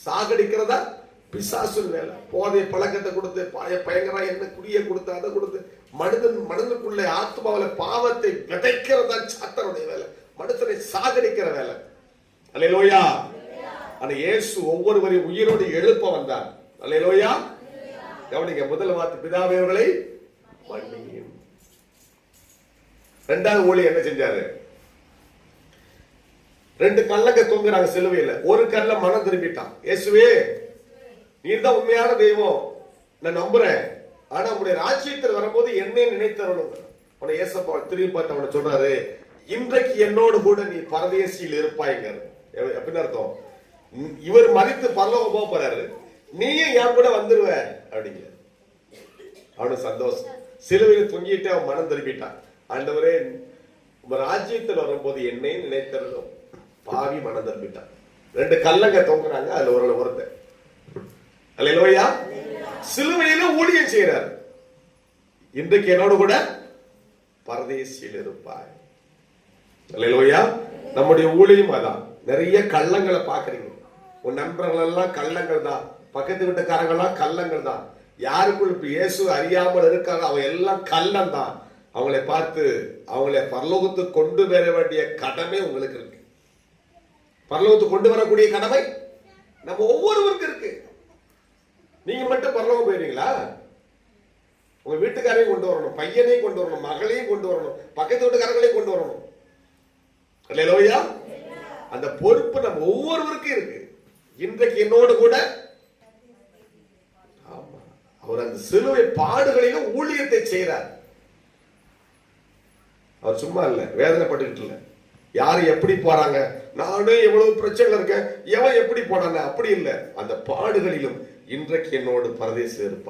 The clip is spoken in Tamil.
சாகடிக்கிறதா பிசாசு வேலை. போதை பழக்கத்தை கொடுத்து பயங்கர என்ன குடியை கொடுத்து அதை கொடுத்து மனிதனுக்குள்ள ஆத்மாவில பாவத்தை விதைக்கிறதா சாத்தனுடைய வேலை. மனுஷனை சாகடிக்கிற வேலை. அல்லேலூயா. ஆனா இயேசு ஒவ்வொருவரையும் உயிரோடு எழுப்ப வந்தார். அல்லேலூயா. கவனிங்க, முதல் வார்த்தை பிதாவே அவர்களை மன்னியும். இரண்டாவது ஊழியர் என்ன செஞ்சாரு? 2 கல்லங்க தொங்குறாங்க சிலுவையில. ஒரு கல்ல மனம் திரும்பிட்டான். இயேசுவே, நீர் தான் உண்மையான தெய்வம், நான் நம்புறேன். ஆனா உங்களுடைய ராஜ்யத்தில் வரும்போது என்னை நினைத்தரணும். உன்னை ஏசப்பா திரும்பி பார்த்து அவனை சொல்றாரு, இன்றைக்கு என்னோடு கூட நீ பரதேசியில் இருப்பாய்ங்க. அப்படின்னு அர்த்தம், இவர் மதித்து பரலோகம் போக போறாரு, நீயும் என் கூட வந்துருவ அப்படிங்கிற. அவனுக்கு சந்தோஷம். சிலுவையில் தொங்கிட்டு அவன் மனம் திரும்பிட்டான். ஆண்டவரே, உங்க ராஜ்யத்தில் வரும்போது என்னை நினைத்தரணும். பாவி மனம் திரும்பிட்டான். 2 கல்லங்க தொங்குறாங்க, அதுல ஒருத்தன். அல்லேலூயா. சிலுவையில ஊழியம் செய்யறார். இன்றைக்கு என்னோடு கூட பரதேசியில் இருப்பாய். அல்லேலூயா. நம்முடைய ஊழியம் அதான். நிறைய கள்ளங்களை பாக்குறீங்க. உன் நண்பர்கள் எல்லாம் கள்ளங்கள் தான், பக்கத்து வீட்டுக்காரங்கெல்லாம் கள்ளங்கள் தான். யாருக்குள் இப்ப இயேசு அறியாமல் இருக்காங்க அவங்க எல்லாம் கள்ளம் தான். அவங்களை பார்த்து அவங்களை பரலோகத்துக்கு கொண்டு வர வேண்டிய கடமை உங்களுக்கு இருக்கு. பரலோகத்துக்கு கொண்டு வரக்கூடிய கடமை நம்ம ஒவ்வொருவருக்கும் இருக்கு. நீங்க மட்டும் பரலோகம் போயிருவீங்களா? உங்க வீட்டுக்காரையும் கொண்டு வரணும், பையனையும் கொண்டு வரணும், மகளையும் கொண்டு வரணும், பக்கத்து வீட்டுக்காரங்களையும் கொண்டு வரணும். அல்லேலூயா. அந்த பொறுப்பு நம்ம ஒவ்வொருவருக்கும் இருக்கு. இன்றைக்கு என்னோடு கூட அவர் அந்த சிலுவை பாடுகளிலும் ஊழியத்தை செய்கிறார். அவர் சும்மா இல்ல, வேதனைப்பட்டுக்கிட்டு இல்ல. யாரு எப்படி போறாங்க, நானும் எவ்வளவு பிரச்சனை இருக்கேன், எவன் எப்படி போனாங்க, அப்படி இல்லை. அந்த பாடுகளிலும் இன்றைக்கு என்னோடு பரதேசில் இருப்பார்.